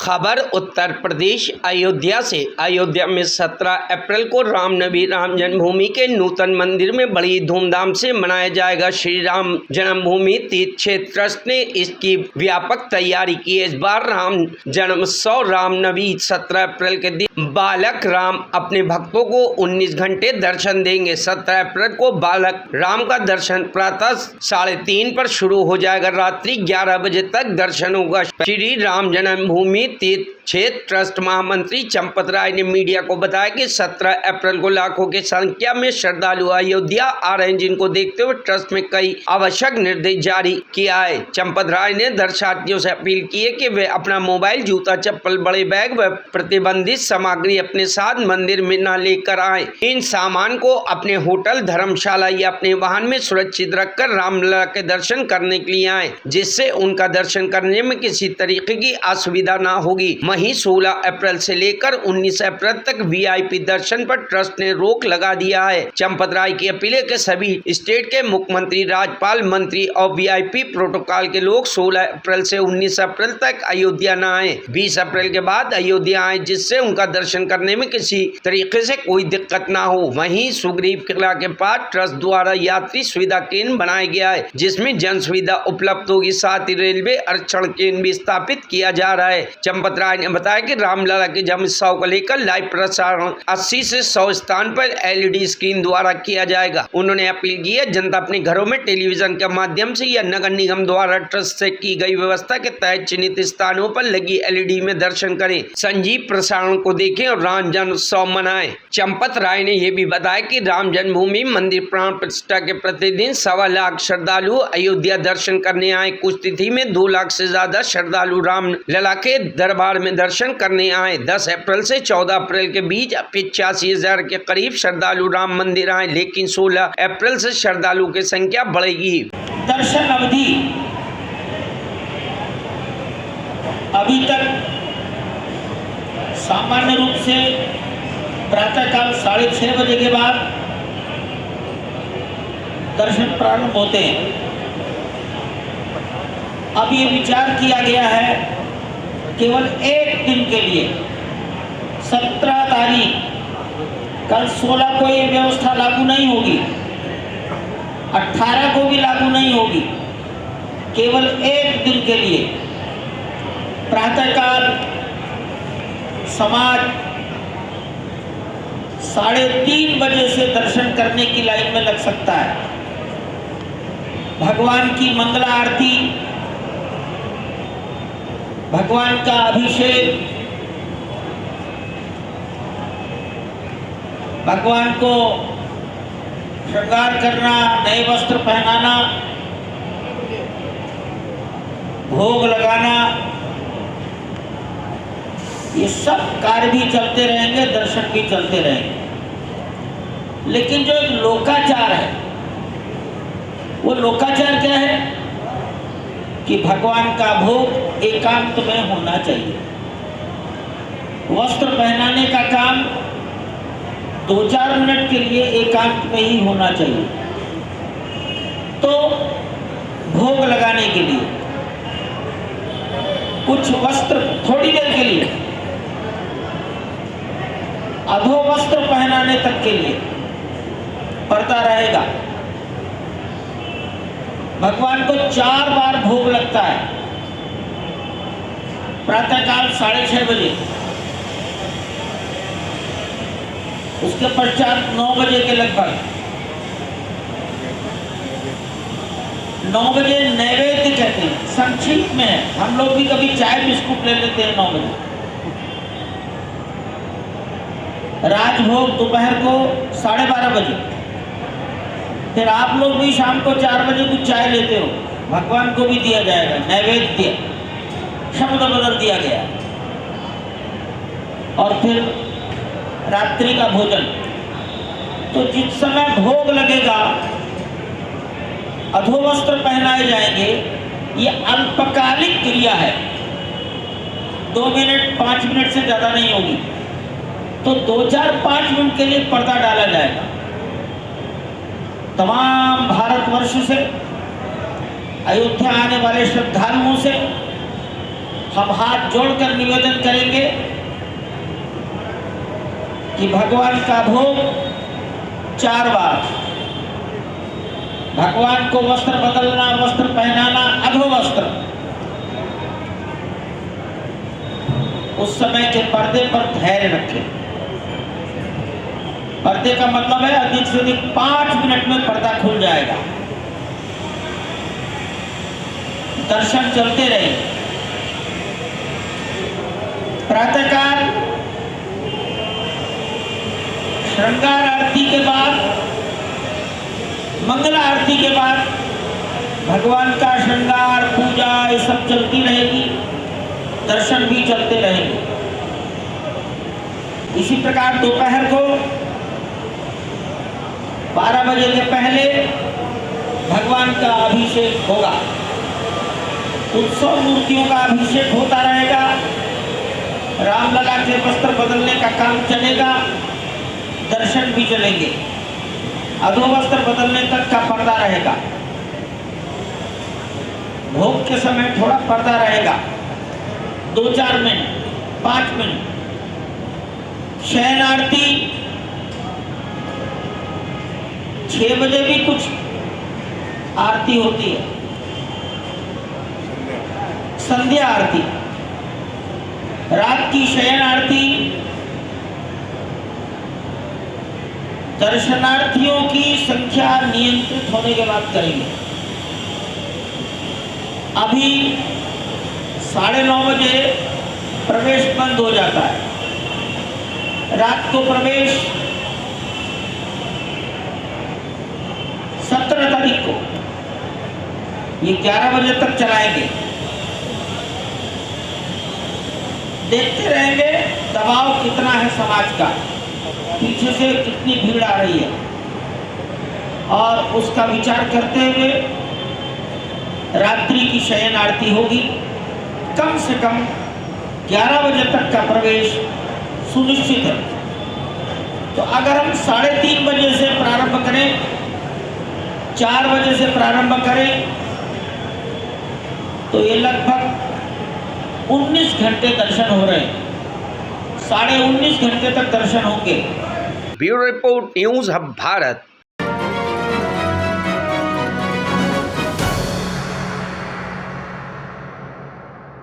खबर उत्तर प्रदेश अयोध्या से। अयोध्या में 17 अप्रैल को रामनवमी राम जन्मभूमि के नूतन मंदिर में बड़ी धूमधाम से मनाया जाएगा। श्री राम जन्मभूमि तीर्थ क्षेत्र ट्रस्ट ने इसकी व्यापक तैयारी की है। इस बार राम जन्मोत्सव रामनवमी 17 अप्रैल के दिन बालक राम अपने भक्तों को 19 घंटे दर्शन देंगे। 17 अप्रैल को बालक राम का दर्शन प्रातः 3:30 पर शुरू हो जाएगा। रात्रि 11 बजे तक दर्शन होगा। श्री राम जन्मभूमि तीर्थ क्षेत्र ट्रस्ट महामंत्री चंपत राय ने मीडिया को बताया कि 17 अप्रैल को लाखों की संख्या में श्रद्धालु अयोध्या आ रहे हैं, जिनको देखते हुए ट्रस्ट में कई आवश्यक निर्देश जारी किया है। चंपत राय ने दर्शनार्थियों से अपील की है कि वे अपना मोबाइल, जूता, चप्पल, बड़े बैग व प्रतिबंधित सामग्री अपने साथ मंदिर में न लेकर आए। इन सामान को अपने होटल, धर्मशाला या अपने वाहन में सुरक्षित रखकर रामलला के दर्शन करने के लिए आए, जिससे उनका दर्शन करने में किसी तरीके की असुविधा न होगी। वहीं 16 अप्रैल से लेकर 19 अप्रैल तक वीआईपी दर्शन पर ट्रस्ट ने रोक लगा दिया है। चंपत राय की अपील है कि सभी स्टेट के मुख्यमंत्री, राज्यपाल, मंत्री और वीआईपी प्रोटोकॉल के लोग 16 अप्रैल से 19 अप्रैल तक अयोध्या न आए। 20 अप्रैल के बाद अयोध्या आए, जिससे उनका दर्शन करने में किसी तरीके से कोई दिक्कत न हो। वहीं सुग्रीव किला के पास ट्रस्ट द्वारा यात्री सुविधा केंद्र बनाया गया है, जिसमें जन सुविधा उपलब्ध होगी। साथ ही रेलवे आरक्षण केंद्र भी स्थापित किया जा रहा है। चंपत राय ने बताया कि रामलला के जन्मोत्सव को लेकर लाइव प्रसारण 80 से 100 स्थान पर एलईडी स्क्रीन द्वारा किया जाएगा। उन्होंने अपील की है जनता अपने घरों में टेलीविजन के माध्यम से या नगर निगम द्वारा ट्रस्ट से की गई व्यवस्था के तहत चिन्हित स्थानों पर लगी एलईडी में दर्शन करें, संजीव प्रसारण को देखें और राम जन्मोत्सव मनाएं। चंपत राय ने यह भी बताया कि राम जन्मभूमि मंदिर प्राण प्रतिष्ठा के प्रतिदिन 1.25 लाख श्रद्धालु अयोध्या दर्शन करने आए। कुछ तिथि में 2 लाख से ज्यादा श्रद्धालु रामलला के दरबार में दर्शन करने आए। 10 अप्रैल से 14 अप्रैल के बीच 85,000 के करीब श्रद्धालु राम मंदिर आए, लेकिन 16 अप्रैल से श्रद्धालु की संख्या बढ़ेगी। दर्शन अवधि अभी तक सामान्य रूप से प्रातःकाल 6:30 बजे के बाद दर्शन प्रारंभ होते हैं। अब ये विचार किया गया है केवल एक दिन के लिए 17 तारीख, कल 16 को ये व्यवस्था लागू नहीं होगी, 18 को भी लागू नहीं होगी। केवल एक दिन के लिए प्रातःकाल समाज 3:30 बजे से दर्शन करने की लाइन में लग सकता है। भगवान की मंगला आरती, भगवान का अभिषेक, भगवान को श्रृंगार करना, नए वस्त्र पहनाना, भोग लगाना, ये सब कार्य भी चलते रहेंगे, दर्शन भी चलते रहेंगे। लेकिन जो एक लोकाचार है, वो लोकाचार क्या है कि भगवान का भोग एकांत में होना चाहिए। वस्त्र पहनाने का काम 2-4 मिनट के लिए एकांत में ही होना चाहिए। तो भोग लगाने के लिए कुछ वस्त्र थोड़ी देर के लिए, अधो वस्त्र पहनाने तक के लिए पर्दा रहेगा। भगवान को 4 बार भोग लगता है। प्रातःकाल 6:30 बजे, उसके पश्चात 9 बजे के लगभग 9 बजे नैवेद्य कहते हैं, संक्षिप्त में है। हम लोग भी कभी चाय बिस्कुट ले लेते हैं 9 बजे। राजभोग दोपहर को 12:30 बजे। फिर आप लोग भी शाम को 4 बजे कुछ चाय लेते हो, भगवान को भी दिया जाएगा नैवेद्य, शब्द बदल दिया गया। और फिर रात्रि का भोजन। तो जिस समय भोग लगेगा, अधोवस्त्र पहनाए जाएंगे। ये अल्पकालिक क्रिया है, 2 मिनट 5 मिनट से ज्यादा नहीं होगी। तो 2-4-5 मिनट के लिए पर्दा डाला जाएगा। तमाम भारतवर्ष से अयोध्या आने वाले श्रद्धालुओं से हम हाथ जोड़कर निवेदन करेंगे कि भगवान का भोग 4 बार, भगवान को वस्त्र बदलना, वस्त्र पहनाना, अधोवस्त्र, उस समय के पर्दे पर धैर्य रखें। पर्दे का मतलब है अधिक से अधिक 5 मिनट में पर्दा खुल जाएगा। दर्शन चलते रहे। प्रातःकाल श्रृंगार आरती के बाद, मंगला आरती के बाद भगवान का श्रृंगार, पूजा ये सब चलती रहेगी, दर्शन भी चलते रहेंगे। इसी प्रकार दोपहर को 12 बजे के पहले भगवान का अभिषेक होगा। उत्सव मूर्तियों का अभिषेक होता रहेगा। रामलला के वस्त्र बदलने का काम चलेगा, दर्शन भी चलेंगे। अधोवस्त्र बदलने तक का पर्दा रहेगा। भोग के समय थोड़ा पर्दा रहेगा, 2-4 मिनट, 5 मिनट। शयन आरती 6 बजे भी कुछ आरती होती है। संध्या आरती, रात की शयन आरती दर्शनार्थियों की संख्या नियंत्रित होने के बाद करेंगे। अभी 9:30 बजे प्रवेश बंद हो जाता है। रात को प्रवेश 17 तारीख को ये 11 बजे तक चलाएंगे। देखते रहेंगे दबाव कितना है समाज का, पीछे से कितनी भीड़ आ रही है, और उसका विचार करते हुए रात्रि की शयन आरती होगी। कम से कम 11 बजे तक का प्रवेश सुनिश्चित है। तो अगर हम 3:30 बजे से प्रारंभ करें, 4 बजे से प्रारंभ करें, तो ये लगभग 19 घंटे दर्शन हो रहे हैं। 19.5 घंटे तक दर्शन होंगे। Bureau report, news hub Bharat.